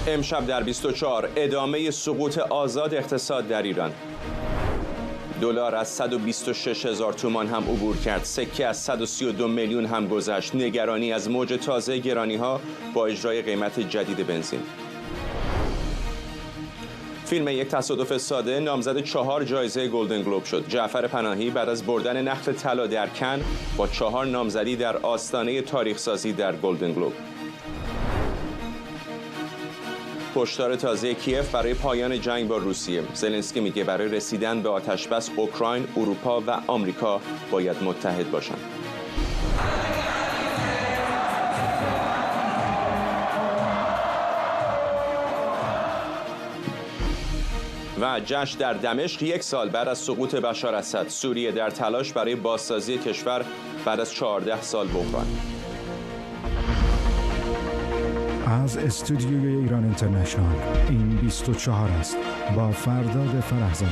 امشب در 24 ادامه سقوط آزاد اقتصاد در ایران. دلار از 126,000 تومان هم عبور کرد. سکه از 132 میلیون هم گذشت. نگرانی از موج تازه گرانی‌ها با اجرای قیمت جدید بنزین. فیلم یک تصادف ساده نامزد 4 جایزه گلدن گلوب شد. جعفر پناهی بعد از بردن نخل طلا در کن با 4 نامزدی در آستانه تاریخ سازی در گلدن گلوب. هشدار تازه کیف برای پایان جنگ با روسیه. زلنسکی میگه برای رسیدن به آتشبس اوکراین، اروپا و آمریکا باید متحد باشند. و جشن در دمشق 1 سال بعد از سقوط بشار اسد. سوریه در تلاش برای بازسازی کشور بعد از 14 سال بحران. از استودیوی ایران اینترنشنال این 24 است با فرداد فرحزاد.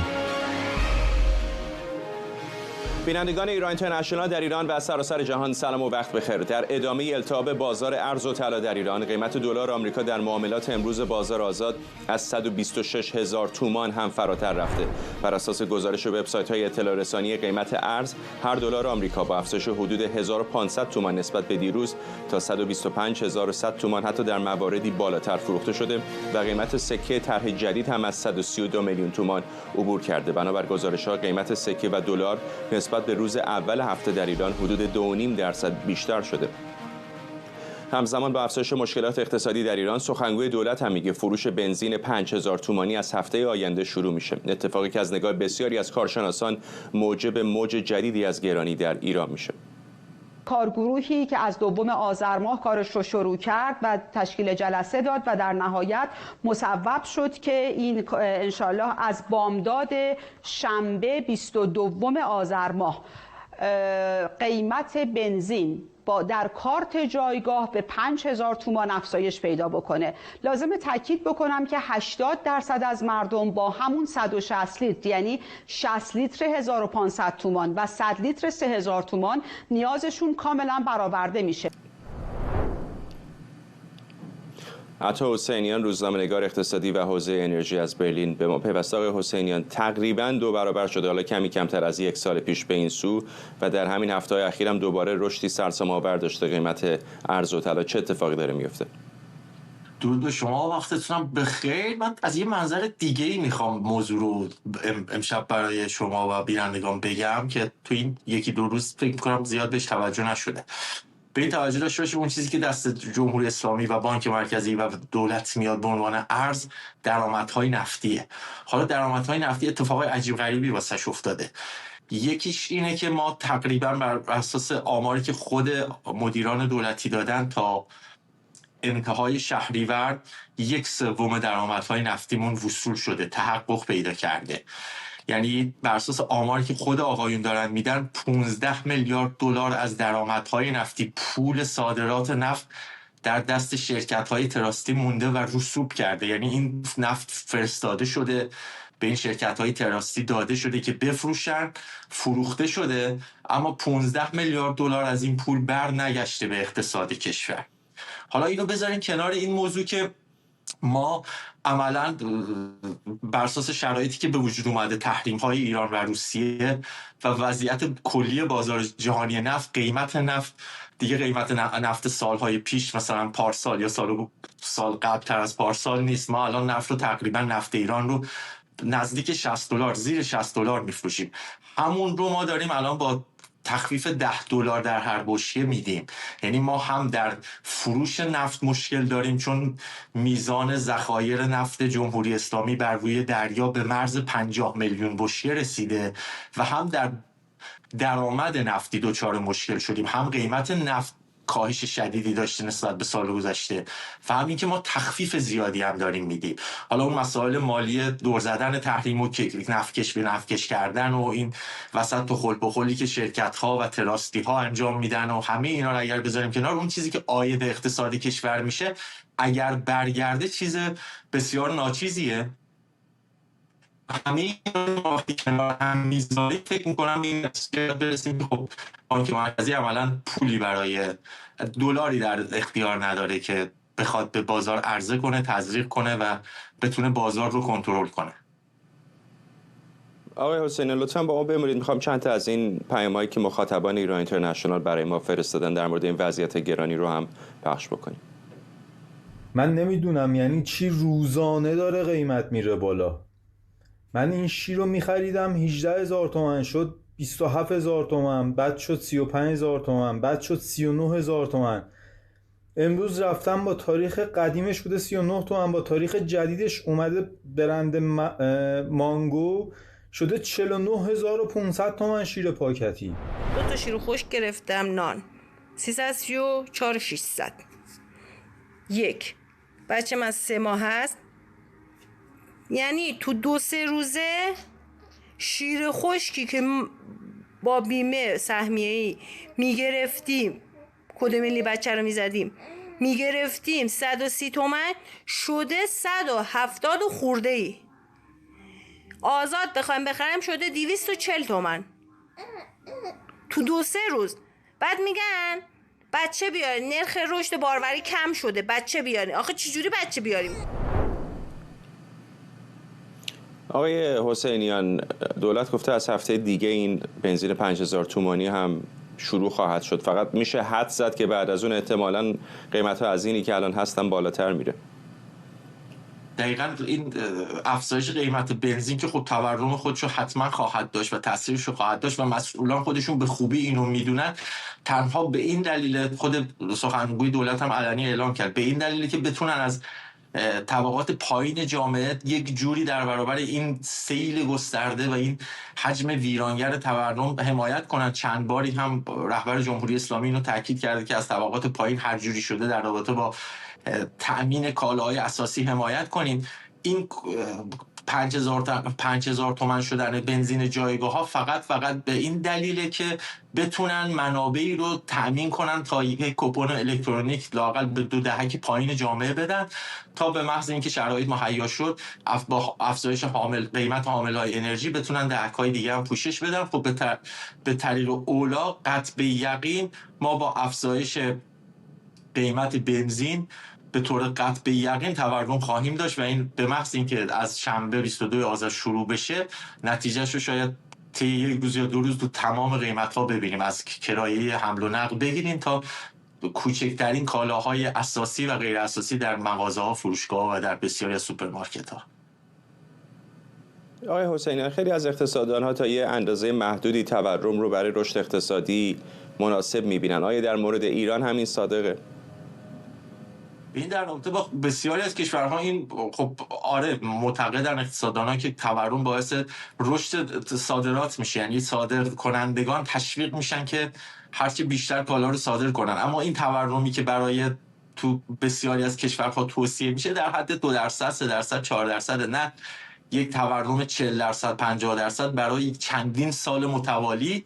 بینندگان ایران اینترنشنال در ایران و سراسر جهان سلام و وقت بخیر. در ادامه التهاب بازار ارز و طلا در ایران، قیمت دلار آمریکا در معاملات امروز بازار آزاد از 126,000 تومان هم فراتر رفته. بر اساس گزارش وبسایت‌های اطلاع رسانی، قیمت ارز هر دلار آمریکا با افزایش حدود 1500 تومان نسبت به دیروز تا 125,100 تومان حتی در مواردی بالاتر فروخته شده و قیمت سکه طرح جدید هم از 132 میلیون تومان عبور کرده. بنابر گزارش‌ها قیمت سکه و دلار نسبت به روز اول هفته در ایران حدود 2.5% بیشتر شده. همزمان با افزایش مشکلات اقتصادی در ایران، سخنگوی دولت هم میگه فروش بنزین 5000 تومانی از هفته آینده شروع میشه. اتفاقی که از نگاه بسیاری از کارشناسان موجب موج جدیدی از گرانی در ایران میشه. کارگروهی که از 2 آذر ماه کارش رو شروع کرد و تشکیل جلسه داد و در نهایت مصوب شد که این انشالله از بامداد شنبه 22 آذر ماه قیمت بنزین در کارت جایگاه به 5000 تومان افزایش پیدا بکنه. لازمه تاکید بکنم که 80% از مردم با همون 160 لیتر یعنی 60 لیتر 1500 تومان و 100 لیتر 3000 تومان نیازشون کاملا برآورده میشه. عطا حسینیان، روزنامه‌نگار اقتصادی و حوزه انرژی از برلین به ما پیوسته. آقای حسینیان، تقریباً 2 برابر شده، حالا کمی کمتر از 1 سال پیش به این سو، و در همین هفته‌های اخیر هم دوباره رشدی سرسام‌آور داشته قیمت ارز و طلا. چه اتفاقی داره میفته؟ درود شما، وقتتونم بخیر. من از یه منظر دیگه‌ای میخوام موضوع رو امشب برای شما و بینندگان بگم که تو این 1-2 روز فکر می‌کنم زیاد بهش توجه نشده. به این توجه داشته باشیم اون چیزی که دست جمهوری اسلامی و بانک مرکزی و دولت میاد به عنوان ارز، درآمدهای نفتیه. حالا درآمدهای نفتی اتفاقای عجیب غریبی واسش افتاده. یکیش اینه که ما تقریبا بر اساس آماری که خود مدیران دولتی دادن تا انتهای شهریور 1/3 درآمدهای نفتیمون وصول شده، تحقق پیدا کرده. یعنی بر اساس آماری که خود آقایون دارن میدن 15 میلیارد دلار از درآمدهای نفتی، پول صادرات نفت در دست شرکت‌های تراستی مونده و رسوب کرده. یعنی این نفت فرستاده شده به این شرکت‌های تراستی، داده شده که بفروشن، فروخته شده، اما 15 میلیارد دلار از این پول بر نگشته به اقتصاد کشور. حالا اینو بذارین کنار این موضوع که ما عملاً بر اساس شرایطی که به وجود اومده، تحریم‌های ایران و روسیه و وضعیت کلی بازار جهانی نفت، قیمت نفت دیگه قیمت نفت سالهای پیش مثلا پارسال یا سال قبل تر از پارسال نیست. ما الان نفت رو تقریبا نفت ایران رو نزدیک 60 دلار، زیر 60 دلار میفروشیم. همون رو ما داریم الان با تخفیف 10 دلار در هر بشکه میدیم. یعنی ما هم در فروش نفت مشکل داریم چون میزان ذخایر نفت جمهوری اسلامی بر روی دریا به مرز 50 میلیون بشکه رسیده و هم در درآمد نفتی دچار مشکل شدیم. هم قیمت نفت کاهش شدیدی داشته نسبت به سال گذشته و همین که ما تخفیف زیادی هم داریم میدیم. حالا اون مسائل مالی دور زدن تحریم و نفتکش به نفتکش کردن و این وسط تو خل به خلی که شرکت ها و تراستی ها انجام میدن و همه اینا رو اگر بذاریم کنار، اون چیزی که عاید اقتصادی کشور میشه اگر برگرده چیز بسیار ناچیزیه. همه این وقتی کنار هم میذاری فکر میکنم این برسیم که خب بانک مرکزی عملا پولی برای دلاری در اختیار نداره که بخواد به بازار عرضه کنه، تزریق کنه و بتونه بازار رو کنترل کنه. آقای حسینی لطفاً با ما بمونید. میخوام چند تا از این پیامایی که مخاطبان ایران اینترنشنال برای ما فرستادن در مورد این وضعیت گرانی رو هم پخش بکنیم. من نمیدونم یعنی چی روزانه داره قیمت میره بالا. من این شیر رو میخریدم 18,000 تومان، شد 27,000 تومان، بعد شد 35,000 تومان، بعد شد 39,000 تومان. امروز رفتم با تاریخ قدیمش بوده 39 تومان، با تاریخ جدیدش اومده برند مانگو شده 49,500 تومان شیر پاکتی. 2 تا شیر خشک گرفتم، نان 334,600. یک بچه من 3 ماه هست، یعنی تو 2-3 روزه شیر خشکی که با بیمه سهمیه‌ای میگرفتیم، کد ملی بچه رو میزدیم میگرفتیم 130 تومن شده 170 خورده ای. آزاد بخوایم بخرم شده 240 تومن تو 2-3 روز. بعد میگن بچه بیارین، نرخ رشد باروری کم شده، بچه بیارین. آخه چجوری بچه بیاریم؟ آقای حسینیان، دولت گفته از هفته دیگه این بنزین 5000 تومانی هم شروع خواهد شد. فقط میشه حد زد که بعد از اون احتمالاً قیمت‌ها از اینی که الان هستن بالاتر میره. دقیقاً این افزایش قیمت بنزین که خب تورم خودشو حتما خواهد داشت و تاثیرشو خواهد داشت و مسئولان خودشون به خوبی اینو میدونن. تنها به این دلیل خود سخنگوی دولت هم علنی اعلام کرد، به این دلیلی که بتونن از طبقات پایین جامعه یک جوری در برابر این سیل گسترده و این حجم ویرانگر تورم حمایت کنند. چند باری هم رهبر جمهوری اسلامی اینو تاکید کرده که از طبقات پایین هر جوری شده در رابطه با تأمین کالاهای اساسی حمایت کنیم. این 5000 تومان شدن بنزین جایگاه ها فقط به این دلیله که بتونن منابعی رو تأمین کنن تا یک کوپن الکترونیک لااقل به 2 دهک پایین جامعه بدن تا به محض اینکه شرایط مهیا شد با افزایش قیمت حاملهای انرژی بتونن دهک‌های دیگه هم پوشش بدن. خب به طریق اولا قطع به یقین ما با افزایش قیمت بنزین به طور قطع به یقین تورم خواهیم داشت و این به محض اینکه از شنبه 22 آذر شروع بشه نتیجهش رو شاید طی 1 روز یا 2 روز تو تمام قیمت‌ها ببینیم، از کرایه حمل و نقل بگیریم تا کوچکترین کالاهای اساسی و غیر اساسی در مغازه‌ها، فروشگاه‌ها و در بسیاری از سوپرمارکت‌ها. آقای حسینی، خیلی از اقتصاددان‌ها تا یه اندازه محدودی تورم رو برای رشد اقتصادی مناسب می‌بینن. آیا در مورد ایران همین صادقه؟ این در رابطه با بسیاری از کشورها این خب آره معتقدن اقتصاددانان که تورم باعث رشد صادرات میشه، یعنی صادر کنندگان تشویق میشن که هرچی بیشتر کالا رو صادر کنن. اما این تورمی که برای تو بسیاری از کشورها توصیه میشه در حد 2%، 3%، 4%، نه یک تورم 40%، 50% برای چندین سال متوالی.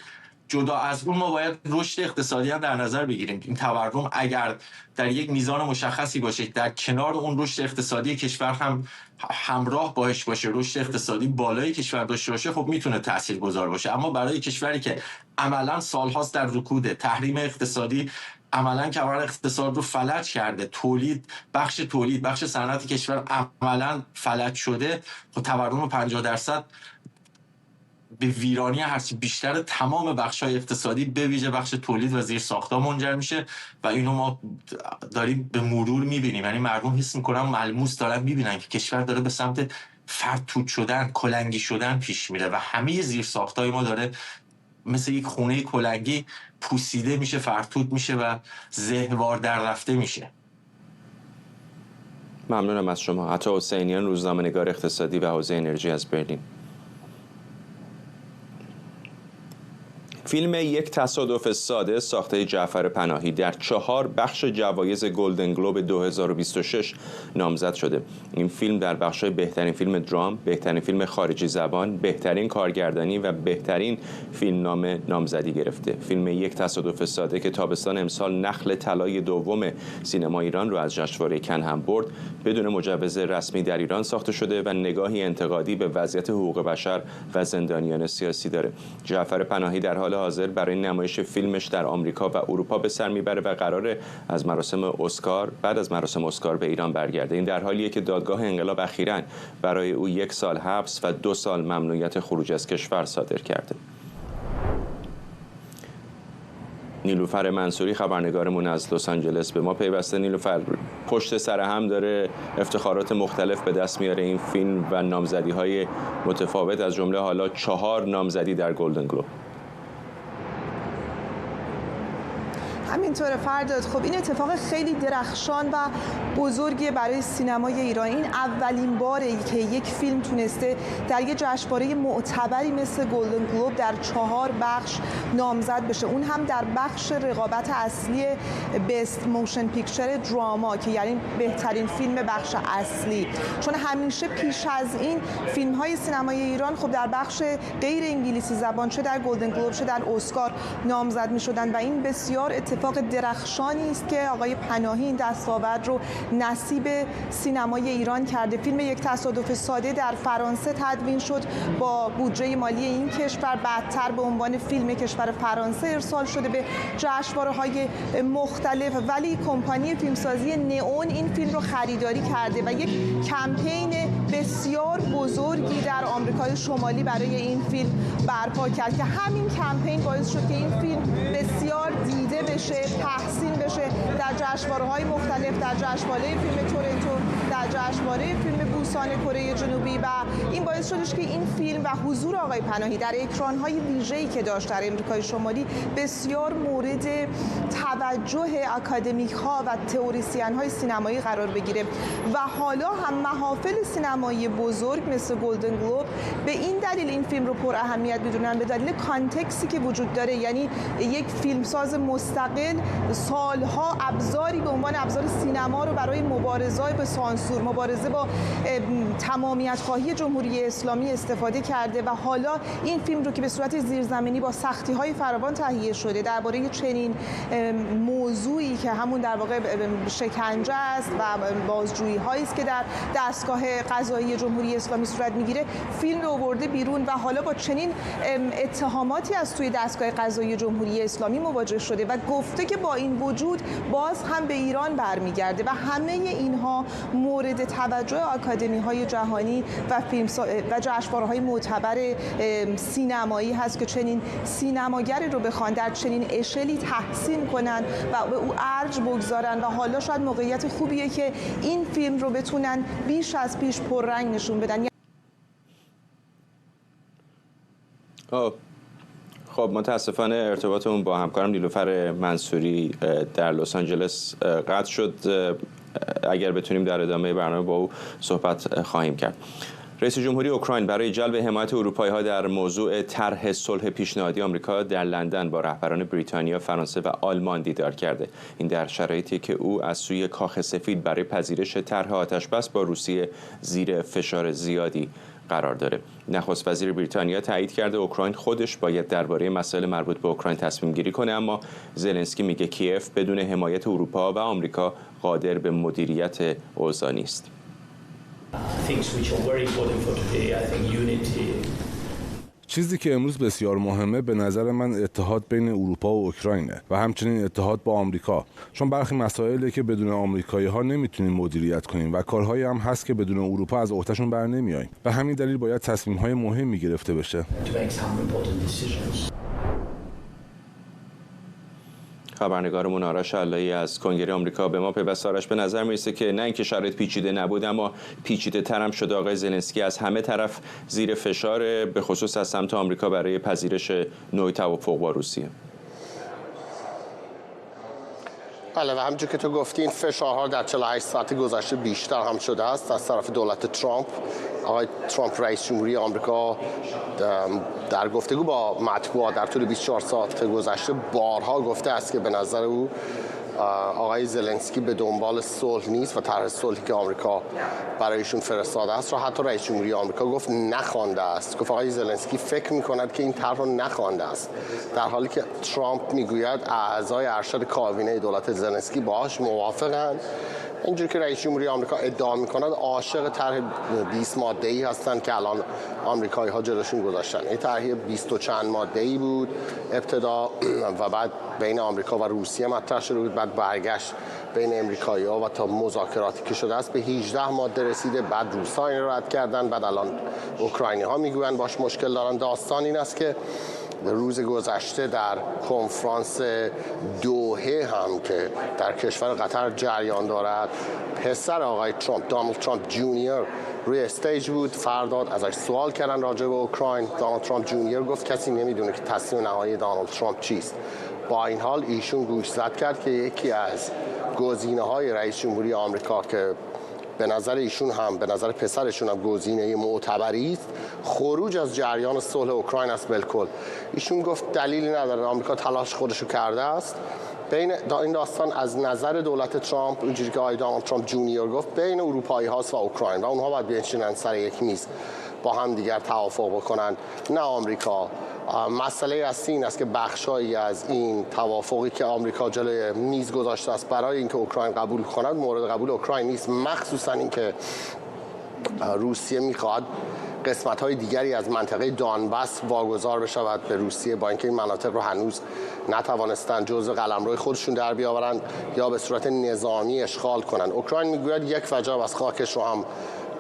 جدا از اون ما باید رشد اقتصادی هم در نظر بگیریم. این تورم اگر در یک میزان مشخصی باشه، در کنار اون رشد اقتصادی کشور هم همراه باش باشه، رشد اقتصادی بالای کشور داشته باشه، خب میتونه تاثیرگذار باشه. اما برای کشوری که عملاً سالهاست در رکود، تحریم اقتصادی عملاً کمر اقتصاد رو فلج کرده، بخش صنعت کشور عملاً فلج شده، خب تورم 50% به ویرانی هرچی بیشتر تمام بخش‌های اقتصادی به ویژه بخش تولید و زیرساخت‌ها منجر میشه و اینو ما داریم به مرور می‌بینیم. یعنی مردم حس می‌کنن، ملموس دارن می‌بینن که کشور داره به سمت فرتوت شدن، کلنگی شدن پیش میره و همه زیرساخت‌های ما داره مثل یک خونه کلنگی پوسیده میشه، فرتوت میشه و زهوار در رفته میشه. ممنونم از شما. عطا حسینیان، روزنامه‌نگار اقتصادی و حوزه انرژی از برلین. فیلم یک تصادف ساده ساخته جعفر پناهی در 4 بخش جوایز گلدن گلوب 2026 نامزد شده. این فیلم در بخش‌های بهترین فیلم درام، بهترین فیلم خارجی زبان، بهترین کارگردانی و بهترین فیلمنامه نامزدی گرفته. فیلم یک تصادف ساده که تابستان امسال نخل طلای دوم سینما ایران رو از جشنواره کن هم برد، بدون مجوز رسمی در ایران ساخته شده و نگاهی انتقادی به وضعیت حقوق بشر و زندانیان سیاسی داره. جعفر پناهی در حال حاضر برای نمایش فیلمش در آمریکا و اروپا به سر میبره و قراره از مراسم اسکار بعد از مراسم اسکار به ایران برگرده. این در حالیه که دادگاه انقلاب اخیراً برای او 1 سال حبس و 2 سال ممنوعیت خروج از کشور صادر کرده. نیلوفر منصوری خبرنگارمون از لس آنجلس به ما پیوسته. نیلوفر، پشت سر هم داره افتخارات مختلف به دست میاره این فیلم و نامزدی‌های متفاوت، از جمله حالا 4 نامزدی در گلدن گلوب. همینطور فرداد. خب این اتفاق خیلی درخشان و بزرگی برای سینمای ایران. این اولین باره که یک فیلم تونسته در یک جشنواره معتبری مثل گلدن گلوب در 4 بخش نامزد بشه، اون هم در بخش رقابت اصلی بست موشن پیکچر دراما که یعنی بهترین فیلم بخش اصلی. چون همیشه پیش از این فیلم‌های سینمای ایران خب در بخش غیر انگلیسی زبان چه در گلدن گلوب چه در اسکار نامزد می‌شدن و این بسیار اتفاق درخشانی است که آقای پناهی این دستاورد رو نصیب سینمای ایران کرده. فیلم یک تصادف ساده در فرانسه تدوین شد، با بودجه مالی این کشور بعدتر به عنوان فیلم کشور فرانسه ارسال شده به جشنواره‌های مختلف، ولی کمپانی فیلمسازی نئون این فیلم رو خریداری کرده و یک کمپین بسیار بزرگی در آمریکای شمالی برای این فیلم برپا کرد که همین کمپین باعث شد که این فیلم بسیار دیده بشه، تحسین بشه در جشنواره‌های مختلف، در جشنواره فیلم تورنتو، در جشنواره فیلم بوسان کره جنوبی و این باعث شدش که این فیلم و حضور آقای پناهی در اکران‌های ویژه‌ای که داشت در آمریکای شمالی بسیار مورد توجه اکادمیک‌ها و تئوریسین‌های سینمایی قرار بگیره و حالا هم محافل سینمایی بزرگ مثل گلدن گلوب به این دلیل این فیلم رو پر اهمیت می‌دونن، به دلیل کانتکستی که وجود داره. یعنی یک فیلمساز مستقل سالها ابزاری به عنوان ابزار سینما رو برای مبارزه با سانسور، مبارزه با تمامیت خواهی جمهوری اسلامی استفاده کرده و حالا این فیلم رو که به صورت زیرزمینی با سختی‌های فراوان تهیه شده درباره چنین موضوعی که همون در واقع شکنجه است و بازجویی‌هایی است که در دستگاه قضایی جمهوری اسلامی صورت می‌گیره، فیلم رو آورده بیرون و حالا با چنین اتهاماتی از توی دستگاه قضایی جمهوری اسلامی مواجه شده و گفته که با این وجود باز هم به ایران برمیگرده و همه اینها مورد توجه آکادمی‌های جهانی و فیلم و جشنواره‌های معتبر سینمایی هست که چنین سینماگری رو بخوان در چنین اشلی تحسین کنن و به او ارج بگذارن و حالا شاید موقعیت خوبیه که این فیلم رو بتونن بیش از پیش پررنگ نشون بدن. خب متاسفانه ارتباطمون با همکارم نیلوفر منصوری در لس آنجلس قطع شد. اگر بتونیم در ادامه برنامه با او صحبت خواهیم کرد. رئیس جمهوری اوکراین برای جلب حمایت اروپایی‌ها در موضوع طرح صلح پیشنهادی آمریکا در لندن با رهبران بریتانیا، فرانسه و آلمان دیدار کرده. این در شرایطی که او از سوی کاخ سفید برای پذیرش طرح آتش‌بس با روسیه زیر فشار زیادی قرار داره. نخست وزیر بریتانیا تایید کرده اوکراین خودش باید درباره مسائل مربوط به اوکراین تصمیم گیری کنه، اما زلنسکی میگه کیف بدون حمایت اروپا و آمریکا قادر به مدیریت اوضاع نیست. چیزی که امروز بسیار مهمه به نظر من اتحاد بین اروپا و اوکراینه و همچنین اتحاد با آمریکا، چون برخی مسائلی که بدون آمریکایی‌ها نمیتونیم مدیریت کنیم و کارهایی هم هست که بدون اروپا از عهدهشون بر نمیاییم و همین دلیل باید تصمیم‌های مهمی گرفته بشه. خبرنگارمون آرش علایی از کنگره آمریکا به ما پیوسته. آرش، به نظر میرسه که نه اینکه شرایط پیچیده نبود اما پیچیده تر هم شده. آقای زلنسکی از همه طرف زیر فشار، به خصوص از سمت آمریکا برای پذیرش نوع توافق با روسیه. بله، و همونجور که تو گفتی این فشارها در 48 ساعت گذشته بیشتر هم شده است از طرف دولت ترامپ. آقای ترامپ رئیس جمهوری آمریکا در گفتگو با مطبوعات در طول 24 ساعت گذشته بارها گفته است که به نظر او آقای زلنسکی به دنبال صلح نیست و طرح صلحی که آمریکا برایشون فرستاده است را حتی رئیس جمهوری آمریکا گفت نخوانده است. گفت آقای زلنسکی فکر می‌کند که این طرح را نخوانده است، در حالی که ترامپ میگوید اعضای ارشد کابینه دولت زلنسکی باهاش موافقند اینجوری که رئیس جمهوری آمریکا ادعا می‌کند عاشق طرح 20 ماده‌ای هستند که الان آمریکایی‌ها جلوشون گذاشتن. این طرح 20 و چند ماده‌ای بود ابتدا و بعد بین آمریکا و روسیه مطرح شده بود، بعد برگشت بین آمریکایی‌ها و تا مذاکراتی که شده است به 18 ماده رسیده. بعد روس‌ها این رو رد کردن، بعد الان اوکراینی‌ها میگویند باش مشکل دارن. داستان این است که روز گذشته در کنفرانس دوحه هم که در کشور قطر جریان دارد، پسر آقای ترامپ، دونالد ترامپ جونیور، روی استیج بود. فرداد ازش سوال کردن راجع به اوکراین. دونالد ترامپ جونیور گفت کسی نمیدونه که تصمیم نهایی دونالد ترامپ چیست. با این حال ایشون گوشزد کرد که یکی از گزینه‌های رئیس جمهوری آمریکا که به نظر ایشون هم به نظر پسرشون هم گزینه معتبری است، خروج از جریان صلح اوکراین است. بالکل ایشون گفت دلیلی نداره، آمریکا تلاش خودشو کرده است. بین این داستان از نظر دولت ترامپ، اونجوری که آقای دونالد ترامپ جونیور گفت، بین اروپایی هاست و اوکراین و اونها باید بنشینن سر یک میز با هم دیگر توافق بکنن، نه آمریکا. مسئله اصلی این است که بخشایی از این توافقی که آمریکا جلوی میز گذاشته است برای اینکه اوکراین قبول کند مورد قبول اوکراین نیست، مخصوصا اینکه روسیه میخواد قسمت‌های دیگری از منطقه دانباس واگذار بشود به روسیه، با اینکه این مناطق رو هنوز نتوانستن جزء قلمروی خودشون در بیاورن یا به صورت نظامی اشغال کنن. اوکراین میگوید یک وجب از خاکش رو هم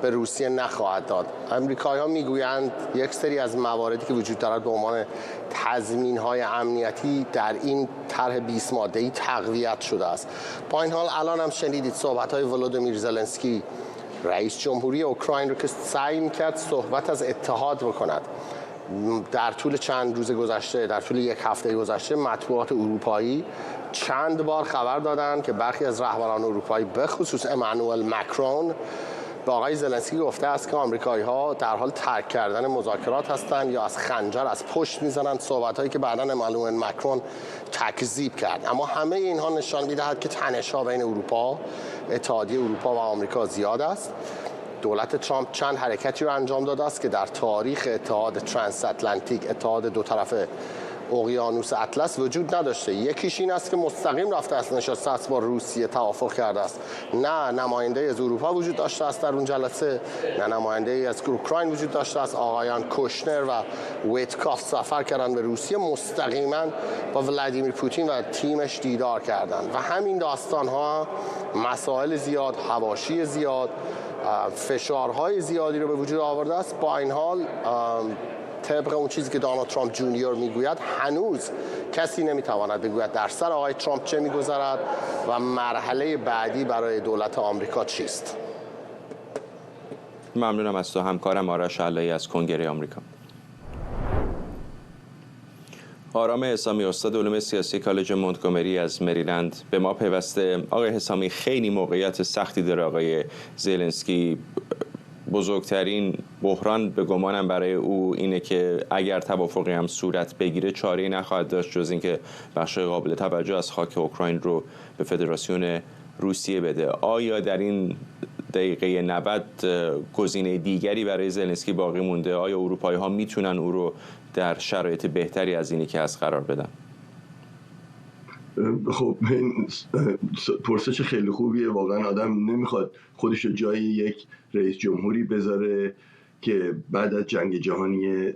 به روسیه نخواهد داد. امریکایی‌ها میگویند یک سری از مواردی که وجود دارد به عنوان تضمین‌های امنیتی در این طرح 20 ماده‌ای تقویت شده است. با این حال الان هم شنیدید صحبت‌های ولودیمیر زلنسکی رئیس جمهوری اوکراین رو که سعی می‌کرد صحبت از اتحاد بکند. در طول چند روز گذشته، در طول یک هفته گذشته، مطبوعات اروپایی چند بار خبر دادند که برخی از رهبران اروپایی به خصوص امانوئل مکرون به آقای زلنسکی گفته است که آمریکایی‌ها در حال ترک کردن مذاکرات هستند یا از خنجر از پشت میزنند، صحبت‌هایی که بعداً امانوئل مکرون تکذیب کرد. اما همه اینها نشان می‌دهد که تنش‌ها بین اروپا، اتحادیه اروپا و آمریکا زیاد است. دولت ترامپ چند حرکتی رو انجام داده است که در تاریخ اتحاد ترانس اتلانتیک، اتحاد دو طرفه اقیانوس اطلس وجود نداشته. یکیش این است که مستقیم رفته است نشسته است با روسیه توافق کرده است. نه نماینده از اروپا وجود داشته است در اون جلسه، نه نماینده از اوکراین وجود داشته است. آقایان کوشنر و ویتکاف سفر کردند به روسیه، مستقیما با ولادیمیر پوتین و تیمش دیدار کردند و همین داستان ها مسائل زیاد، حواشی زیاد، فشارهای زیادی رو به وجود آورده است. با این حال طبق اون چیزی که دونالد ترامپ جونیور میگوید، هنوز کسی نمیتواند بگوید در سر آقای ترامپ چه میگذرد و مرحله بعدی برای دولت آمریکا چیست. ممنونم از تو همکارم آرش علایی از کنگره آمریکا. آرام حسامی، استاد علوم سیاسی کالج مونتگومری از مریلند به ما پیوسته. آقای حسامی، خیلی موقعیت سختی داره آقای زلنسکی. بزرگترین بحران به گمانم برای او اینه که اگر توافقی هم صورت بگیره چاره‌ای نخواهد داشت جز اینکه بخش قابل توجه از خاک اوکراین رو به فدراسیون روسیه بده. آیا در این دقیقه 90 گزینه دیگری برای زلنسکی باقی مونده؟ آیا اروپایی‌ها میتونن او رو در شرایط بهتری از اینی که از قرار بدن؟ خب این پرسش خیلی خوبیه. واقعا آدم نمیخواد خودش رو جای یک رئیس جمهوری بذاره که بعد از جنگ جهانی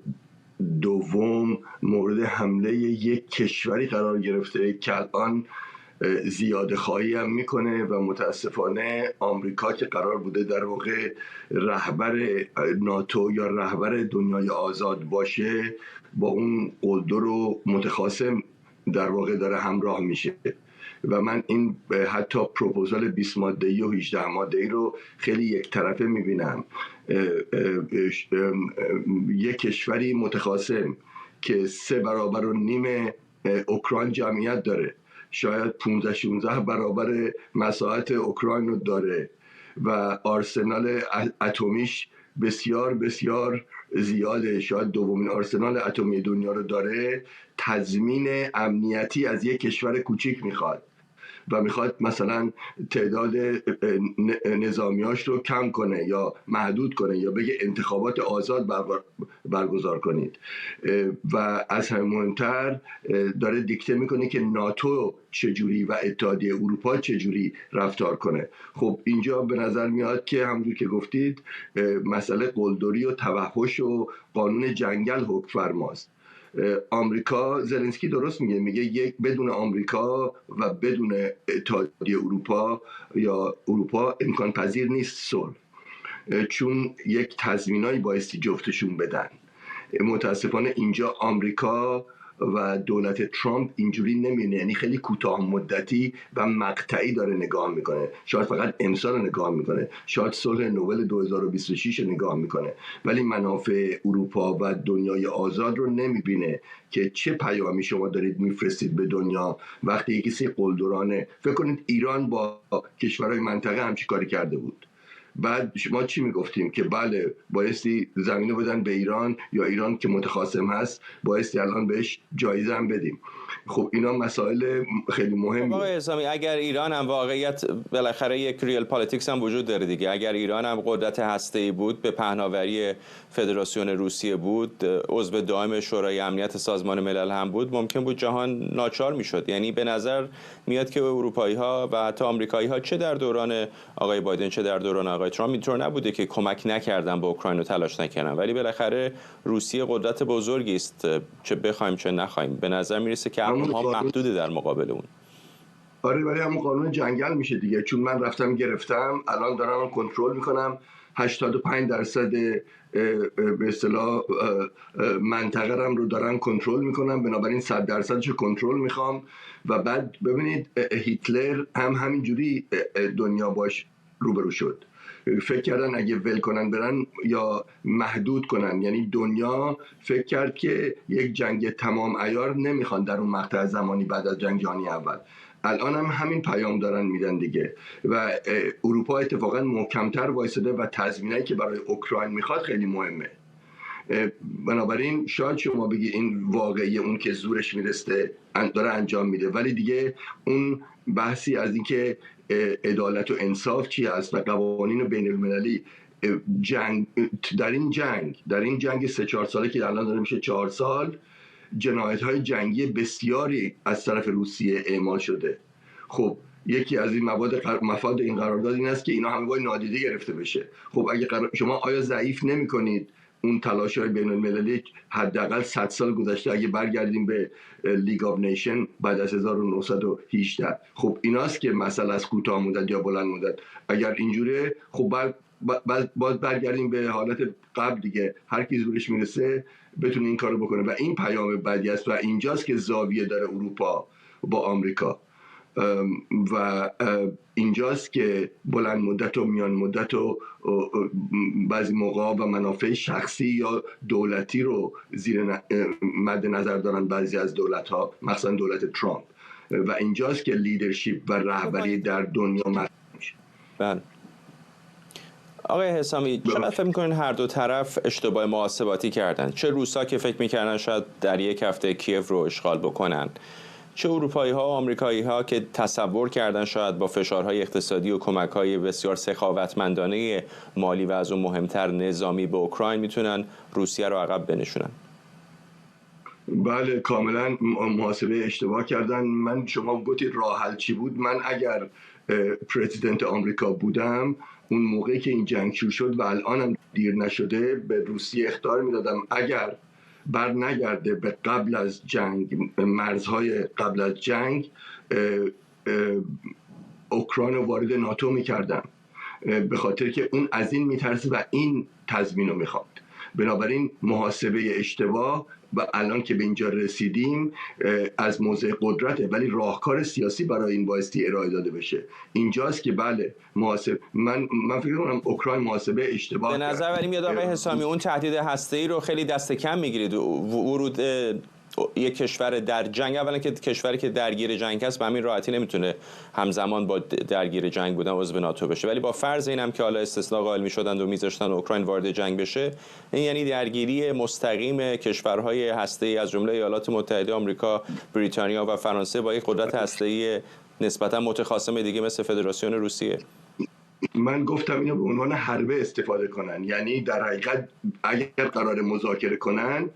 دوم مورد حمله یک کشوری قرار گرفته که الان زیاده خواهی هم میکنه و متاسفانه آمریکا که قرار بوده در واقع رهبر ناتو یا رهبر دنیای آزاد باشه با اون قلدر و متخاصم در واقع داره همراه میشه و من این حتی پروپوزال 20 ماده‌ای و 18 ماده‌ای رو خیلی یک طرفه میبینم. یک کشوری متخاصم که 3.5 برابر اوکراین جمعیت داره، شاید 15-16 برابر مساحت اوکراین رو داره و آرسنال اتمیش بسیار بسیار زیاده، شاید دومین آرسنال اتمی دنیا رو داره. تضمین امنیتی از یک کشور کوچیک میخواد و میخواد مثلا تعداد نظامیاش رو کم کنه یا محدود کنه یا بگه انتخابات آزاد برگزار کنید و از همه مهمتر داره دیکته میکنه که ناتو چجوری و اتحادیه اروپا چجوری رفتار کنه. خب اینجا به نظر میاد که همونجور که گفتید مسئله قلدری و توحش و قانون جنگل حکم فرماست. آمریکا، زلنسکی درست میگه یک بدون آمریکا و بدون اتحادیه اروپا یا اروپا امکان پذیر نیست صلح، چون یک تضمینایی بایستی جفتشون بدن. متاسفانه اینجا آمریکا و دولت ترامپ اینجوری نمی‌بینه، یعنی خیلی کوتاه مدتی و مقطعی داره نگاه میکنه. شاید فقط امسال نگاه میکنه، شاید صلح نوبل 2026 نگاه میکنه، ولی منافع اروپا و دنیای آزاد رو نمیبینه که چه پیامی شما دارید میفرستید به دنیا وقتی کسی قلدرانه. فکر کنید ایران با کشورهای منطقه همچی کاری کرده بود، بعد ما چی میگفتیم که بله بایستی زمینو بدن به ایران، یا ایران که متخاصم هست بایستی الان بهش جایزه هم بدیم. خب اینا مسائل خیلی مهمه. آقای حسامی، اگر ایران هم واقعیت بالاخره یک ریل پالیتیکس هم وجود داره دیگه، اگر ایران هم قدرت هسته‌ای بود، به پهناوری فدراسیون روسیه بود، عضو دائم شورای امنیت سازمان ملل هم بود، ممکن بود جهان ناچار میشد. یعنی به نظر میاد که اروپایی ها و حتی آمریکایی ها چه در دوران آقای بایدن چه در دوران آقای ترامپ اینطور نبوده که کمک نکردن به اوکراین و تلاش نکردن، ولی بالاخره روسیه قدرت بزرگی است، چه بخوایم چه نخوایم. به نظر میرسه که اونها محدوده در مقابل اون. آره، ولی همون قانون جنگل میشه دیگه، چون من رفتم گرفتم، الان دارم کنترل میکنم 85% به اصطلاح منطقه رو دارن کنترل میکنم، بنابراین 100% کنترل میخوام. و بعد ببینید هیتلر هم همینجوری دنیا باش روبرو شد. فکر کردن اگه ول کنن برن یا محدود کنن، یعنی دنیا فکر کرد که یک جنگ تمام عیار نمیخوان در اون مقطع زمانی بعد از جنگ جهانی اول. الان هم همین پیام دارن میدن دیگه و اروپا اتفاقا محکمتر وایساده و تضمینایی که برای اوکراین میخواد خیلی مهمه. بنابراین شاید شما بگی این واقعی اون که زورش میرسه داره انجام میده، ولی دیگه اون بحثی از اینکه عدالت و انصاف چی هست و قوانین بین المللی در این جنگ 3-4 ساله که الان داره میشه 4 سال، جنایت‌های جنگی بسیاری از طرف روسیه اعمال شده. خب یکی از این مفاد این قرارداد این است که اینا همه باید نادیده گرفته بشه. خب اگه شما آیا ضعیف نمی‌کنید اون تلاش‌های بین‌المللی حداقل 100 سال گذشته، اگه برگردیم به لیگ آف نیشن بعد از 1918، خب ایناست که مسئله از کوتاه مدت یا بلند مدت. اگر اینجوره خب باز برگردیم به حالت قبل دیگه، هر کی زورش میرسه بتونه این کارو بکنه و این پیام بدی است و اینجاست که زاویه داره اروپا با آمریکا و اینجاست که بلند مدت و میان مدت و بعضی موقع و منافع شخصی یا دولتی رو زیر مد نظر دارن بعضی از دولت ها، مثلا دولت ترامپ، و اینجاست که لیدرشپ و رهبری در دنیا مطرح میشه. بله آقای حسامی، چقدر فکر میکنین هر دو طرف اشتباه محاسباتی کردن؟ چه روسا که فکر میکردن شاید در یک هفته کیف رو اشغال بکنن، چه اروپایی ها و آمریکایی ها که تصور کردن شاید با فشارهای اقتصادی و کمک‌های بسیار سخاوتمندانه مالی و از اون مهمتر نظامی به اوکراین میتونن روسیه رو عقب بنشونن. بله کاملا محاسبه اشتباه کردن. شما گفتید راه حل چی بود؟ من اگر پرزیدنت آمریکا بودم اون موقعی که این جنگ شروع شد و الانم دیر نشده به روسیه اخطار میدادم اگر بر نگرده به قبل از جنگ، مرزهای قبل از جنگ، اوکراین رو وارد ناتو میکردم، به خاطر که اون از این میترسه و این تضمین رو میخواد. بنابراین محاسبه اشتباه و الان که به اینجا رسیدیم از موضع قدرته، ولی راهکار سیاسی برای این بایستی ارائه داده بشه. اینجاست که بله من فکر کنم اوکراین محاسبه اشتباه به نظر ولی میاد آقای حسامی اون تهدید هسته‌ای رو خیلی دست کم میگیرید. ورود یک کشور در جنگ، اولا که کشوری که درگیر جنگ است به همین راحتی نمیتونه همزمان با درگیر جنگ بودن عضو ناتو بشه، ولی با فرض اینم که حالا استثناء قائل میشدند و میذاشتن اوکراین وارد جنگ بشه، این یعنی درگیری مستقیم کشورهای هسته‌ای از جمله ایالات متحده آمریکا، بریتانیا و فرانسه با یک قدرت هسته‌ای نسبتا متخاصم دیگه مثل فدراسیون روسیه. من گفتم اینو به عنوان حربه استفاده کنن، یعنی در حقیقت اگر قرار مذاکره کنن،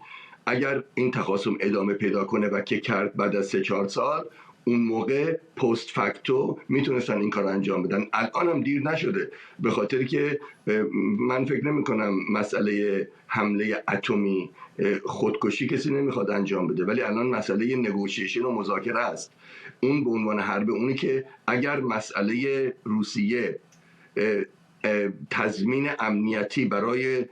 اگر این تخاصم ادامه پیدا کنه و که کرد بعد از 3-4 سال، اون موقع پست فاکتو میتونستن این کار انجام بدن. الان هم دیر نشده، به خاطر که من فکر نمی کنم مسئله حمله اتمی خودکشی کسی نمیخواد انجام بده، ولی الان مسئله نگوشیشن و مذاکره است. اون به عنوان حربه، اونی که اگر مسئله روسیه تضمین امنیتی برای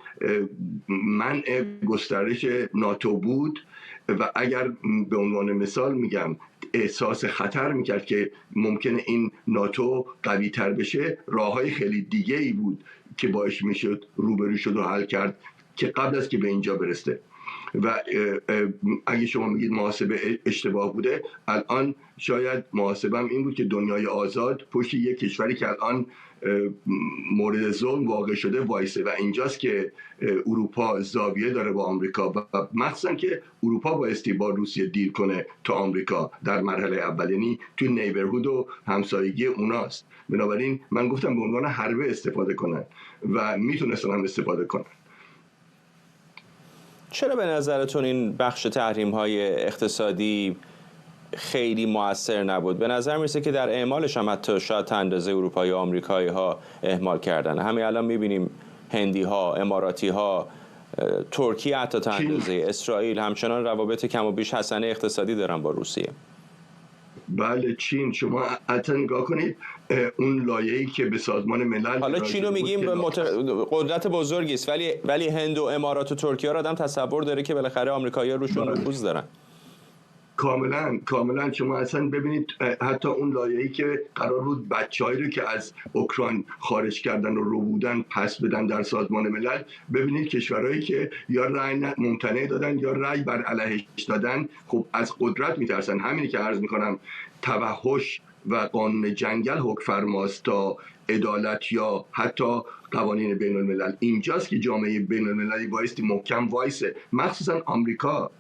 منع گسترش ناتو بود و اگر به عنوان مثال میگم احساس خطر میکرد که ممکنه این ناتو قوی تر بشه، راههای خیلی دیگه ای بود که باعث میشد روبرو شد و حل کرد که قبل از که به اینجا برسه. و اگه شما میگید محاسبه اشتباه بوده، الان شاید محاسبم این بود که دنیای آزاد پشت یک کشوری که الان مورد ظلم واقع شده وایسه و اینجاست که اروپا زاویه داره با آمریکا و مخصوصا که اروپا بایستی با روسیه دیل کنه تا آمریکا در مرحله اول، یعنی تو نیبرهود و همسایگی اوناست. بنابراین من گفتم به عنوان حربه استفاده کنن و میتونستن هم استفاده کنن. چرا به نظرتون این بخش تحریم‌های اقتصادی خیلی مؤثر نبود؟ به نظر میرسه که در اعمالش هم حتی شاید تا اندازه اروپایی و آمریکایی ها اهمال کردن. همین الان میبینیم هندی ها، اماراتی ها، ترکیه حتی تا اندازه، اسرائیل همچنان روابط کم و بیش حسنه اقتصادی دارن با روسیه. بله، چین، شما حتی نگاه کنید اون لایه‌ای که به سازمان ملل، حالا چین رو میگیم قدرت بزرگی است، ولی هند و امارات و ترکیه رو آدم تصور داره که بالاخره آمریکایی‌ها روشون نفوذ دارن. کاملا شما اصلا ببینید حتی اون لایه‌ای که قرار بود بچه‌هایی رو که از اوکراین خارج کردن و رو بودن پس بدن در سازمان ملل، ببینید کشورهایی که یا رأی ممتنع دادن یا رأی بر علیهش دادن، خب از قدرت میترسن. همینی که عرض میکنم توحش و قانون جنگل حکم فرماست تا عدالت یا حتی قوانین بین الملل. اینجاست که جامعه بین المللی بایستی محکم وایسه، مخصوصا آمریکا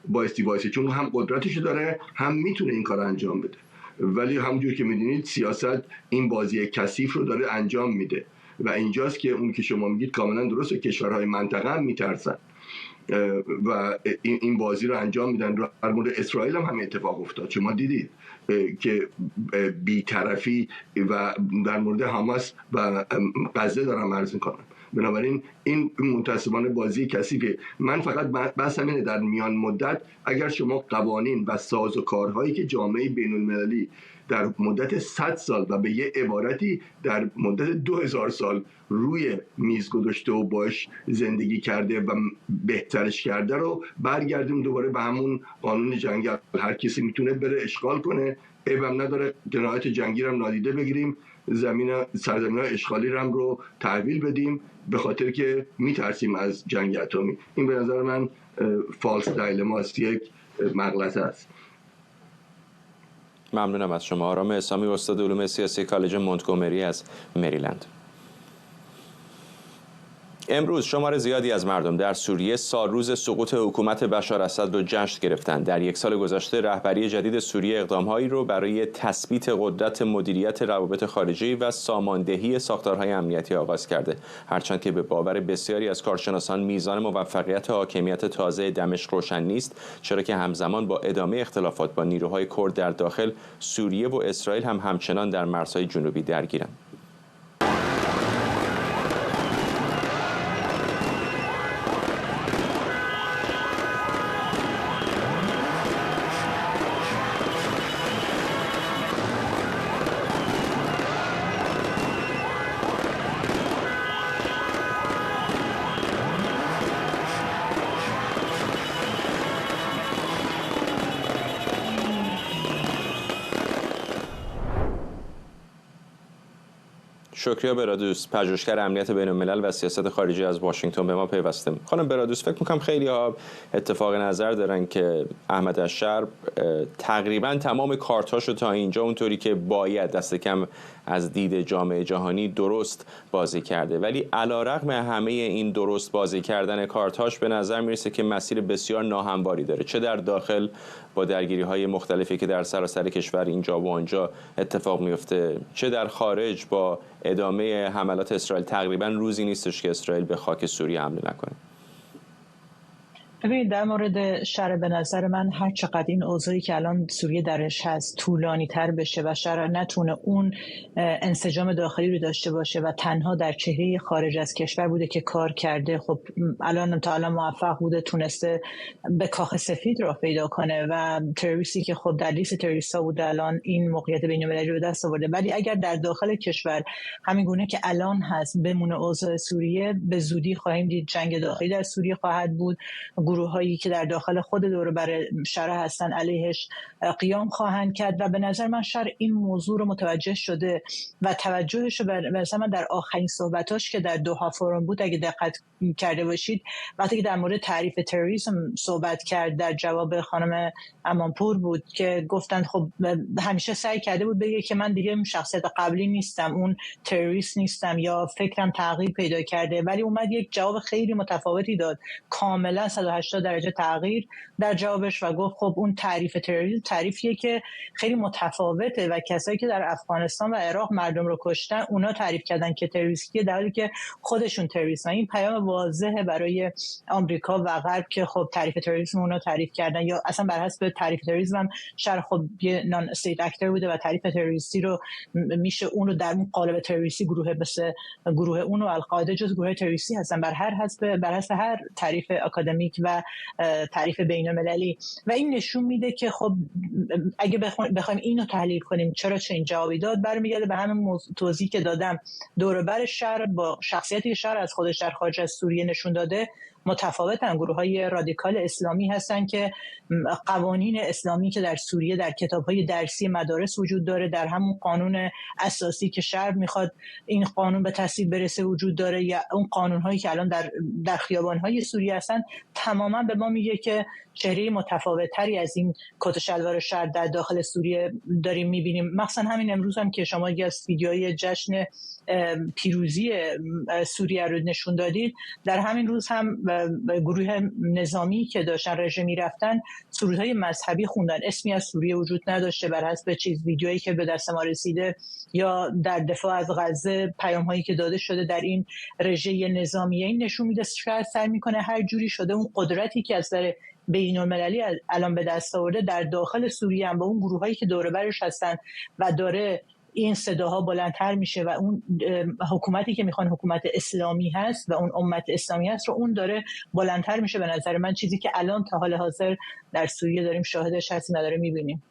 بایستی وایسه، چون هم قدرتش داره هم میتونه این کار انجام بده. ولی همونجور که میدونید سیاست این بازی کثیف رو داره انجام میده و اینجاست که اون که شما میگید کاملا درسته، کشورهای منطقه هم میترسن و این بازی رو انجام میدن. در مورد اسرائیل هم همین اتفاق افتاد، شما دیدید که بی‌طرفی و در مورد حماس و غزه دارم عرض میکنم. بنابراین این متأسفانه بازی کثیفه. من فقط بحثم اینه در میان مدت اگر شما قوانین و سازوکارهایی که جامعه بین المللی در مدت 100 سال و به یه عبارتی در مدت 2000 سال روی میز گذاشته و باش زندگی کرده و بهترش کرده رو برگردیم دوباره به همون قانون جنگل. هر کسی میتونه بره اشغال کنه، عیبم نداره، جنایت جنگی رو نادیده بگیریم، سرزمین‌های اشغالی رو تحویل بدیم به خاطر که میترسیم از جنگ اتمی. این به نظر من فالس دایلماست، یک مغلطه است. ممنونم از شما. آرام اسامی، استاد علوم سیاسی کالج مونتگومری از مریلند. امروز شمار زیادی از مردم در سوریه سالروز سقوط حکومت بشار اسد رو جشن گرفتند. در یک سال گذشته رهبری جدید سوریه اقدامهایی رو برای تثبیت قدرت مدیریت روابط خارجی و ساماندهی ساختارهای امنیتی آغاز کرده. هرچند که به باور بسیاری از کارشناسان میزان موفقیت حاکمیت تازه دمشق روشن نیست، چرا که همزمان با ادامه اختلافات با نیروهای کرد در داخل سوریه و اسرائیل هم همچنان در مرزهای جنوبی درگیرند. شکریه برادوس، پژوهشگر امنیت بین الملل و سیاست خارجی از واشنگتن به ما پیوسته. خانم برادوس، فکر می‌کنم خیلی ها اتفاق نظر دارن که احمد الشر تقریبا تمام کارتاشو تا اینجا اونطوری که باید دست کم از دید جامعه جهانی درست بازی کرده. ولی علیرغم همه این درست بازی کردن کارتاش به نظر میرسه که مسیر بسیار ناهمواری داره، چه در داخل با درگیری‌های مختلفی که در سراسر کشور اینجا و آنجا اتفاق میفته، چه در خارج با ادامه حملات اسرائیل. تقریبا روزی نیستش که اسرائیل به خاک سوریه حمله نکنه. ببینید در مورد شر به نظر من هر چقدر این اوضاعی که الان سوریه درش هست طولانی تر بشه و شر نتونه اون انسجام داخلی رو داشته باشه و تنها در چهره خارج از کشور بوده که کار کرده، خب الان تا الان موفق بوده تونسته به کاخ سفید راه پیدا کنه و تروریستی که خب در لیست تروریست‌ها بوده الان این موقعیت بین‌المللی رو دست آورده. ولی اگر در داخل کشور همین گونه که الان هست بمونه اوضاع سوریه، به زودی خواهیم دید جنگ داخلی در سوریه خواهد بود، گروه هایی که در داخل خود دور بر شر هستن علیهش قیام خواهند کرد و به نظر من شر این موضوع رو متوجه شده و توجهش رو به نظر من در آخرین صحبتاش که در دوحا فورم بود اگه دقت کرده باشید، وقتی که در مورد تعریف تروریسم صحبت کرد در جواب خانم امانپور بود که گفتند خب همیشه سعی کرده بود بگه که من دیگه شخصیت قبلی نیستم، اون تروریست نیستم یا فکرم تغییر پیدا کرده، ولی اومد یک جواب خیلی متفاوتی داد، کاملا 180 درجه تغییر در جوابش و گفت خب اون تعریف تروریسم تعریفیه که خیلی متفاوته و کسایی که در افغانستان و عراق مردم رو کشتن اونا تعریف کردن که تروریستیه در حالی که خودشون تروریستن. این پیام واضحه برای آمریکا و غرب که خب تعریف تروریسم اونا تعریف کردن یا اصلا بر حسب تعریف تروریسم شر خب یه نان استیت اکتر بوده و تعریف تروریستی رو میشه اون رو در اون قالب تروریستی گروه مثل گروه اون و القاعده جز گروه تروریستی هستن بر حسب هر تعریف اکادمیک و تعریف بین‌المللی و این نشون میده که خب اگه بخوایم اینو تحلیل کنیم چرا چنین جوابی داد برمیگرده به همین توضیحی که دادم. دور بر شر با شخصیتی شر از خودش در خارج از سوریه نشون داده متفاوتن. گروه‌های رادیکال اسلامی هستن که قوانین اسلامی که در سوریه در کتاب‌های درسی مدارس وجود داره، در همون قانون اساسی که شر میخواد این قانون به تصویب برسه وجود داره، یا اون قانون‌هایی که الان در خیابان‌های سوریه هستن، تماما به ما میگه که چهره متفاوت‌تری از این کت و شلوار شر در داخل سوریه داریم می‌بینیم. مثلا همین امروز هم که شما یکی از ویدیوهای جشن پیروزی سوریه رو نشون دادید، در همین روز هم گروه نظامی که داشتن رژیمی رفتن سرودهای مذهبی خوندن، اسمی از سوریه وجود نداشته بر حسب ویدیویی که به دست ما رسیده یا در دفاع از غزه پیام‌هایی که داده شده در این رژه نظامی. این نشون میده شاید سعی میکنه هر جوری شده اون قدرتی که از در بین‌المللی الان به دست آورده در داخل سوریه هم با اون گروهایی که دور برش هستن و داره این صداها بلندتر میشه و اون حکومتی که میخوان حکومت اسلامی هست و اون امت اسلامی هست رو اون داره بلندتر میشه. به نظر من چیزی که الان تا حال حاضر در سوریه داریم شاهدش هستیم و داریم میبینیم.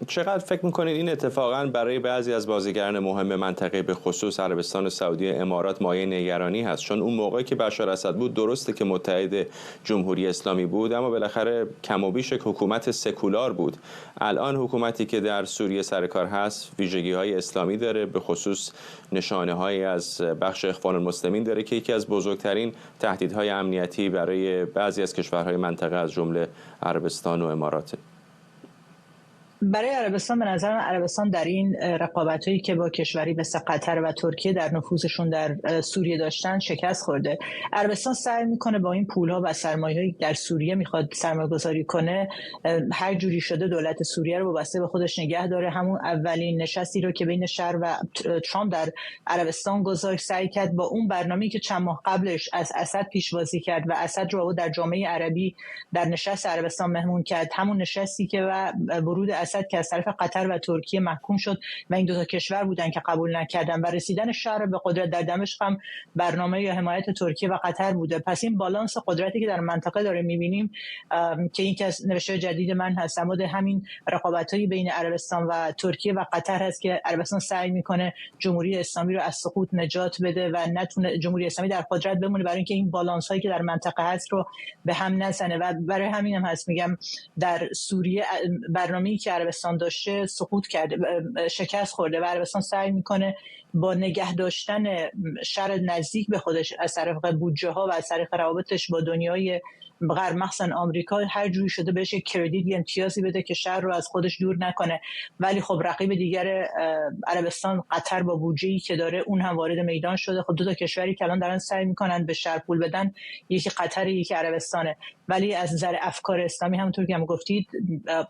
چقدر فکر میکنید این اتفاقا برای بعضی از بازیگران مهم منطقه به خصوص عربستان سعودی امارات مایه نگرانی هست؟ چون اون موقعی که بشار اسد بود درسته که متحد جمهوری اسلامی بود اما بالاخره کم و بیش حکومت سکولار بود. الان حکومتی که در سوریه سر کار هست ویژگی‌های اسلامی داره، به خصوص نشانه‌هایی از بخش اخوان المسلمین داره که یکی از بزرگترین تهدیدهای امنیتی برای بعضی از کشورهای منطقه از جمله عربستان و امارات. برای عربستان به نظر من عربستان در این رقابت‌هایی که با کشوری مثل قطر و ترکیه در نفوذشون در سوریه داشتن شکست خورده. عربستان سعی میکنه با این پول‌ها و سرمایه‌هایی در سوریه میخواد سرمایه‌گذاری کنه هر جوری شده دولت سوریه رو وابسته به خودش نگه داره. همون اولین نشستی رو که بین شر و ترامپ در عربستان گذاشت سعی کرد با اون برنامه‌ای که چند ماه قبلش از اسد پیشوازی کرد و اسد رو در جامعه عربی در نشست عربستان مهمون کرد، همون نشستی که و ورود اسد که از طرف قطر و ترکیه محکوم شد و این دو تا کشور بودن که قبول نکردن و رسیدن شر به قدرت در دمشق هم برنامه یا حمایت ترکیه و قطر بوده. پس این بالانس قدرتی که در منطقه داره می‌بینیم که این که از نوشته جدید من هست مود همین رقابت‌های بین عربستان و ترکیه و قطر هست که عربستان سعی می‌کنه جمهوری اسلامی رو از سقوط نجات بده و نتونه جمهوری اسلامی در قدرت بمونه برای اینکه این بالانس‌هایی که در منطقه هست رو به هم نزنه و برای همین هم هست میگم در سوریه برنامه‌ای که عربستان داشته سقوط کرده، شکست خورده و عربستان سعی میکنه با نگه داشتن شر نزدیک به خودش از طریق بودجه ها و از طریق روابطش با دنیای غرب مخصوصا آمریکا هر جوری شده بهش کردیت یا امتیازی بده که شر رو از خودش دور نکنه. ولی خب رقیب دیگر عربستان قطر با بودجه‌ای که داره اون هم وارد میدان شده. خب دو تا کشوری که الان دارن سعی میکنن به شر پول بدن، یکی قطر یکی عربستانه. ولی از نظر افکار اسلامی همونطور که هم گفتید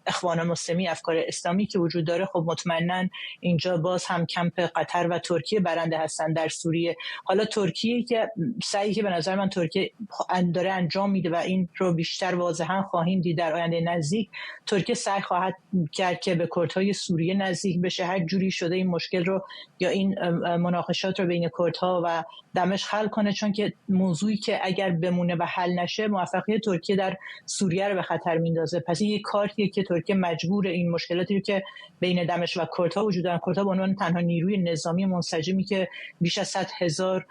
اخوان المسلمین افکار اسلامی که وجود داره، خب مطمئنا اینجا باز هم کمپ قطر و ترکیه برنده هستن در سوریه. حالا ترکیه که سعی که به نظر من ترکیه داره انجام میده و این رو بیشتر واضحا خواهیم دید در آینده نزدیک، ترکیه سعی خواهد کرد که به کردهای سوریه نزدیک بشه، هر جوری شده این مشکل رو یا این مناقشات رو بین کردها و دمشق حل کنه، چون که موضوعی که اگر بمونه و حل نشه موفقیت ترکیه در سوریه رو به خطر میندازه. پس این یک کارتیه که ترکیه مجبور این مشکلاتی رو که بین دمشق و کردها وجود دارن، کردها به عنوان تنها نیروی نظامی منسجمی که بیش از 100,000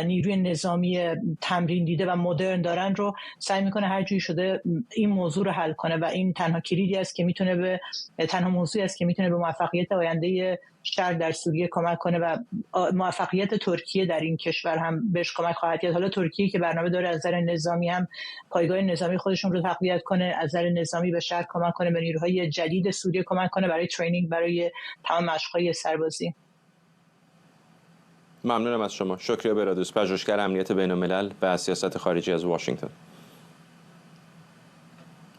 نیروی نظامی تمرین دیده و مدرن دارن رو سعی میکنه هر جوری شده این موضوع رو حل کنه و این تنها کلیدی است که میتونه تنها موضوعی است که میتونه به موفقیت آینده شر در سوریه کمک کنه و موفقیت ترکیه در این کشور هم بهش کمک خواهد کرد. حالا ترکیه که برنامه داره از نظر نظامی هم پایگاه نظامی خودشون رو تقویت کنه، از نظر نظامی به شر کمک کنه، به نیروهای جدید سوریه کمک کنه برای ترینینگ، برای تمام مشق‌های سربازی. ممنونم از شما. شکریه برادوس، پژوهشگر امنیت بین‌الملل و سیاست خارجی از واشنگتن.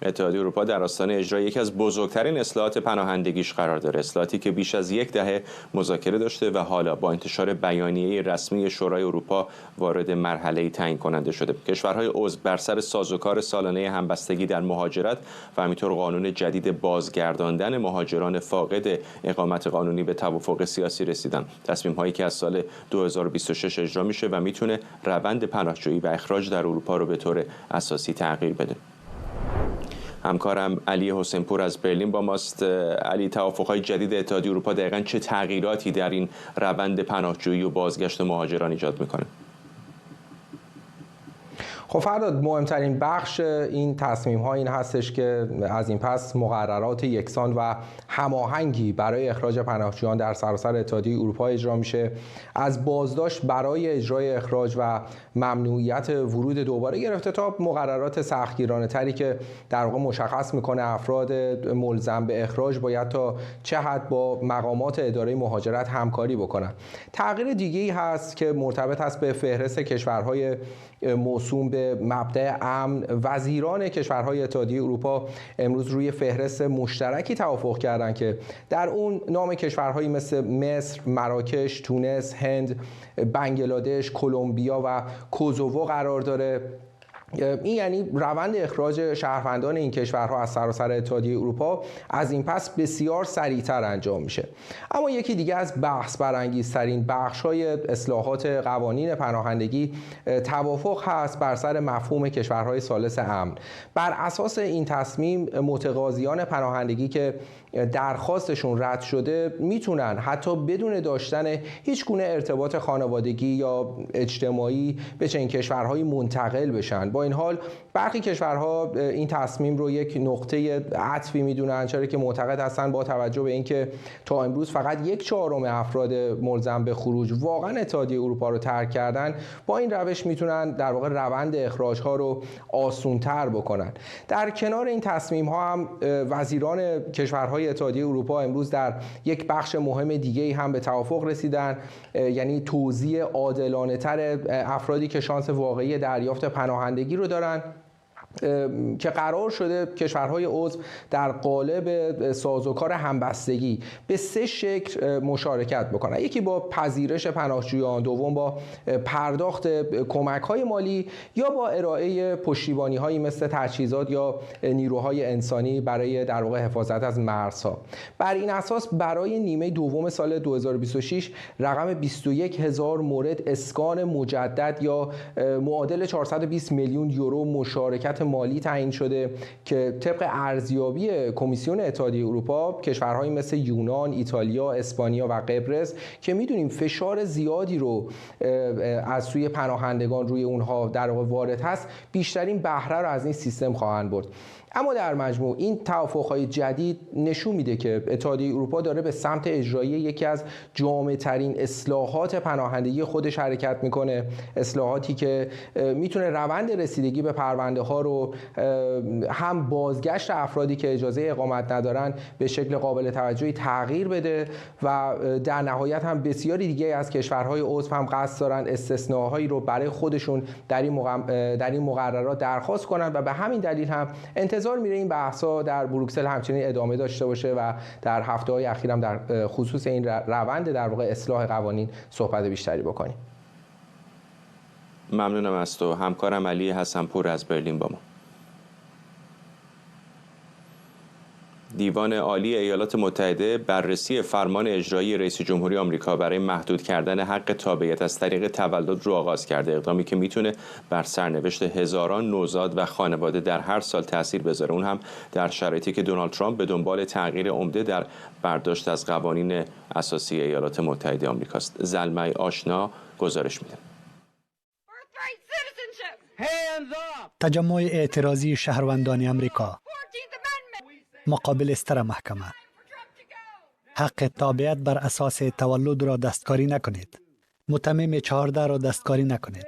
اتحادیه اروپا در آستانه اجرای یکی از بزرگترین اصلاحات پناهندگیش قرار داره، اصلاحاتی که بیش از یک دهه مذاکره داشته و حالا با انتشار بیانیه رسمی شورای اروپا وارد مرحله تعیین کننده شده. کشورهای عضو بر سر سازوکار سالانه همبستگی در مهاجرت و همینطور قانون جدید بازگرداندن مهاجران فاقد اقامت قانونی به توافق سیاسی رسیدن. تصمیم هایی که از سال 2026 اجرا میشه و میتونه روند پناهجویی و اخراج در اروپا رو به طور اساسی تغییر بده. همکارم علی حسینپور از برلین با ماست. علی، توافق‌های جدید اتحادیه اروپا دقیقاً چه تغییراتی در این روند پناهجویی و بازگشت مهاجران ایجاد می‌کنه؟ خب فرداد، مهمترین بخش این تصمیم‌ها این هستش که از این پس مقررات یکسان و هماهنگی برای اخراج پناهجویان در سراسر اتحادیه اروپا اجرا میشه. از بازداشت برای اجرای اخراج و ممنوعیت ورود دوباره گرفته تا مقررات سختگیرانه‌تری که در واقع مشخص میکنه افراد ملزم به اخراج باید تا چه حد با مقامات اداره مهاجرت همکاری بکنن. تغییر دیگه‌ای هست که مرتبط است به فهرست کشورهای موسوم به مبدأ امن. وزیران کشورهای اتحادیه اروپا امروز روی فهرست مشترکی توافق کردند که در اون نام کشورهایی مثل مصر، مراکش، تونس، هند، بنگلادش، کلمبیا و کوزوو قرار داره. این یعنی روند اخراج شهروندان این کشورها از سراسر اتحادیه اروپا از این پس بسیار سریعتر انجام میشه. اما یکی دیگه از بحث برانگیزترین بخش‌های اصلاحات قوانین پناهندگی توافق هست بر سر مفهوم کشورهای ثالث امن. بر اساس این تصمیم متقاضیان پناهندگی که درخواستشون رد شده میتونن حتی بدون داشتن هیچ گونه ارتباط خانوادگی یا اجتماعی به چنین کشورهایی منتقل بشن. با این حال برخی کشورها این تصمیم رو یک نقطه عطفی میدونن، چرا که معتقد هستن با توجه به اینکه تا امروز فقط 1/4 افراد ملزم به خروج واقعا اتحادیه اروپا رو ترک کردن، با این روش میتونن در واقع روند اخراج ها رو آسان‌تر بکنن. در کنار این تصمیم ها هم وزیران کشورهای اتحادیه اروپا امروز در یک بخش مهم دیگه هم به توافق رسیدن، یعنی توزیع عادلانه تر افرادی که شانس واقعی دریافت پناهندگی رو دارن که قرار شده کشورهای عضو در قالب سازوکار همبستگی به 3 شکل مشارکت بکنن. یکی با پذیرش پناهجویان، دوم با پرداخت کمک‌های مالی یا با ارائه پشتیبانی‌هایی مثل تجهیزات یا نیروهای انسانی برای در واقع حفاظت از مرزها. بر این اساس برای نیمه دوم سال 2026 رقم 21,000 مورد اسکان مجدد یا معادل 420 میلیون یورو مشارکت مالی تعیین شده که طبق ارزیابی کمیسیون اتحادیه اروپا کشورهایی مثل یونان، ایتالیا، اسپانیا و قبرس که میدونیم فشار زیادی رو از سوی پناهندگان روی اونها در واقع وارد هست، بیشترین بهره رو از این سیستم خواهند برد. اما در مجموع این توافق‌های جدید نشون میده که اتحادیه اروپا داره به سمت اجرایی یکی از جامع‌ترین اصلاحات پناهندگی خودش حرکت میکنه، اصلاحاتی که میتونه روند رسیدگی به پرونده ها رو هم بازگشت افرادی که اجازه اقامت ندارن به شکل قابل توجهی تغییر بده و در نهایت هم بسیاری دیگه از کشورهای عضو هم قصد دارن استثناءهایی رو برای خودشون در این مقررات درخواست کنن و به همین دلیل هم انتظار میره این بحث‌ها در بروکسل همچنین ادامه داشته باشه و در هفته‌های اخیر هم در خصوص این روند در واقع اصلاح قوانین صحبت بیشتری بکنیم. ممنونم از تو. همکارم علی حسن‌پور از برلین با ما. دیوان عالی ایالات متحده بررسی فرمان اجرایی رئیس جمهوری آمریکا برای محدود کردن حق تابعیت از طریق تولد رو آغاز کرده، اقدامی که میتونه بر سرنوشت هزاران نوزاد و خانواده در هر سال تاثیر بذاره، اون هم در شرایطی که دونالد ترامپ به دنبال تغییر عمده در برداشت از قوانین اساسی ایالات متحده آمریکاست. زلمه آشنا گزارش میده. تجمع اعتراضی شهروندان امریکا مقابل استر محکمه. حق تابعیت بر اساس تولد را دستکاری نکنید. متمم 14 را دستکاری نکنید.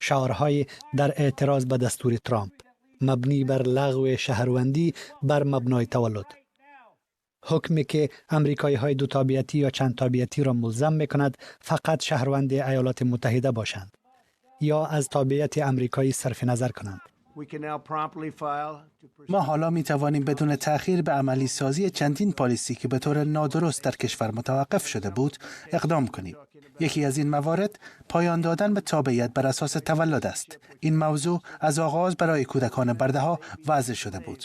شعارهای در اعتراض به دستور ترامپ مبنی بر لغو شهروندی بر مبنای تولد. حکمی که امریکایی های دو تابعیتی یا چند تابعیتی را ملزم می‌کند فقط شهروند ایالات متحده باشند یا از تابعیت امریکایی صرف نظر کنند. ما حالا می توانیم بدون تأخیر به عملی سازی چندین پالیسی که به طور نادرست در کشور متوقف شده بود اقدام کنیم. یکی از این موارد پایان دادن به تابعیت بر اساس تولد است. این موضوع از آغاز برای کودکان برده‌ها وضع شده بود،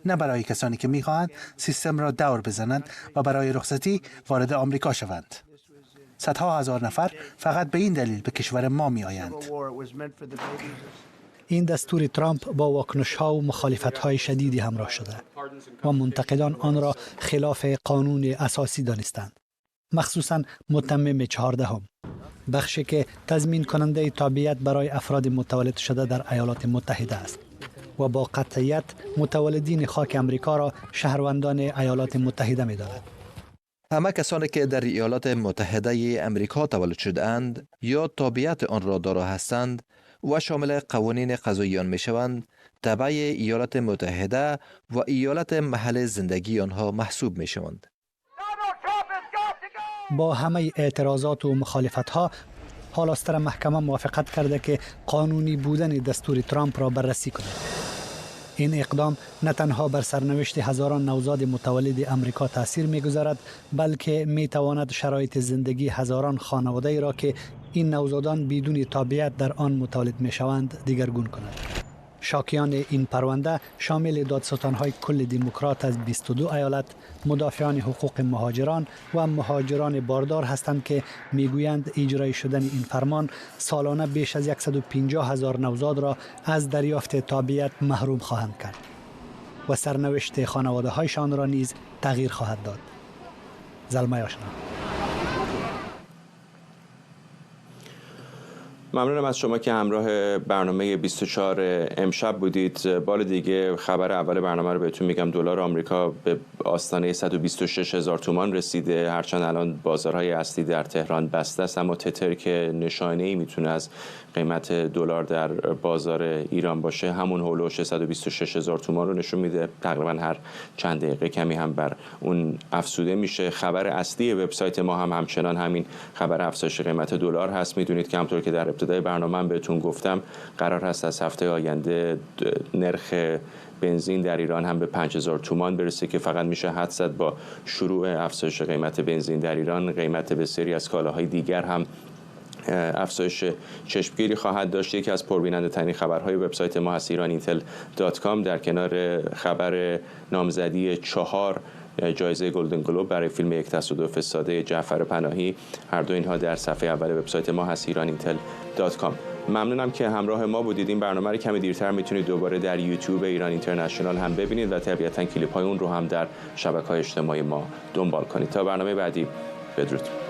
نه برای کسانی که می‌خواهند سیستم را دور بزنند و برای رخصتی وارد آمریکا شوند. صدها هزار نفر فقط به این دلیل به کشور ما می‌آیند. این دستور ترامپ با واکنش‌ها و مخالفت‌های شدیدی همراه شده و منتقدان آن را خلاف قانون اساسی دانستند، مخصوصاً متمم 14 بخشی که تضمین کننده تابعیت برای افراد متولد شده در ایالات متحده است و با قطعیت متولدین خاک امریکا را شهروندان ایالات متحده می‌داند. همه کسانی که در ایالات متحده امریکا تولد شده‌اند یا تابعیت آن را دارا هستند و شامل قوانین قضاییان می شوند، تبع ایالات متحده و ایالت محل زندگی آنها محسوب می شوند. با همه اعتراضات و مخالفت‌ها، حال استر محکمه موافقت کرده که قانونی بودن دستور ترامپ را بررسی کند. این اقدام نه تنها بر سرنوشت هزاران نوزاد متولد امریکا تاثیر می‌گذارد، بلکه می‌تواند شرایط زندگی هزاران خانواده را که این نوزادان بدون تابعیت در آن متولد می‌شوند دیگرگون کند. شاکیان این پرونده شامل دادستان‌های کل دموکرات از 22 ایالت، مدافعان حقوق مهاجران و مهاجران باردار هستند که میگویند اجرای شدن این فرمان سالانه بیش از 150,000 نوزاد را از دریافت تابعیت محروم خواهند کرد و سرنوشت خانواده‌هایشان را نیز تغییر خواهد داد. زلمه آشنا. ممنونم از شما که همراه برنامه 24 امشب بودید. بار دیگه خبر اول برنامه رو بهتون میگم. دلار آمریکا به آستانه 126,000 تومان رسیده، هرچند الان بازارهای اصلی در تهران بسته است، اما تتر که نشانه‌ای میتونه از قیمت دلار در بازار ایران باشه همون هولوش 126,000 تومان رو نشون میده. تقریبا هر چند دقیقه کمی هم بر اون افزوده میشه. خبر اصلی وبسایت ما هم همچنان همین خبر افزایش قیمت دلار هست. میدونید که همونطور که در ابتدای برنامه بهتون گفتم قرار هست از هفته آینده نرخ بنزین در ایران هم به 5,000 تومان برسه که فقط میشه حد زد با شروع افزایش قیمت بنزین در ایران قیمت بسیاری از کالاهای دیگر هم افزایش چشمگیری خواهد داشت. یکی از پربیننده ترین خبرهای وبسایت ما هست ایرانینتل.com. در کنار خبر نامزدی 4 جایزه گلدن گلوب برای فیلم یک تصادف ساده جعفر پناهی، هر دو اینها در صفحه اول وبسایت ما هست ایرانینتل.com. ممنونم که همراه ما بودید. این برنامه رو کمی دیرتر میتونید دوباره در یوتیوب ایران اینترنشنال هم ببینید و طبیعتاً کلیپ های اون رو هم در شبکه‌های اجتماعی ما دنبال کنید. تا برنامه بعدی، بدرود.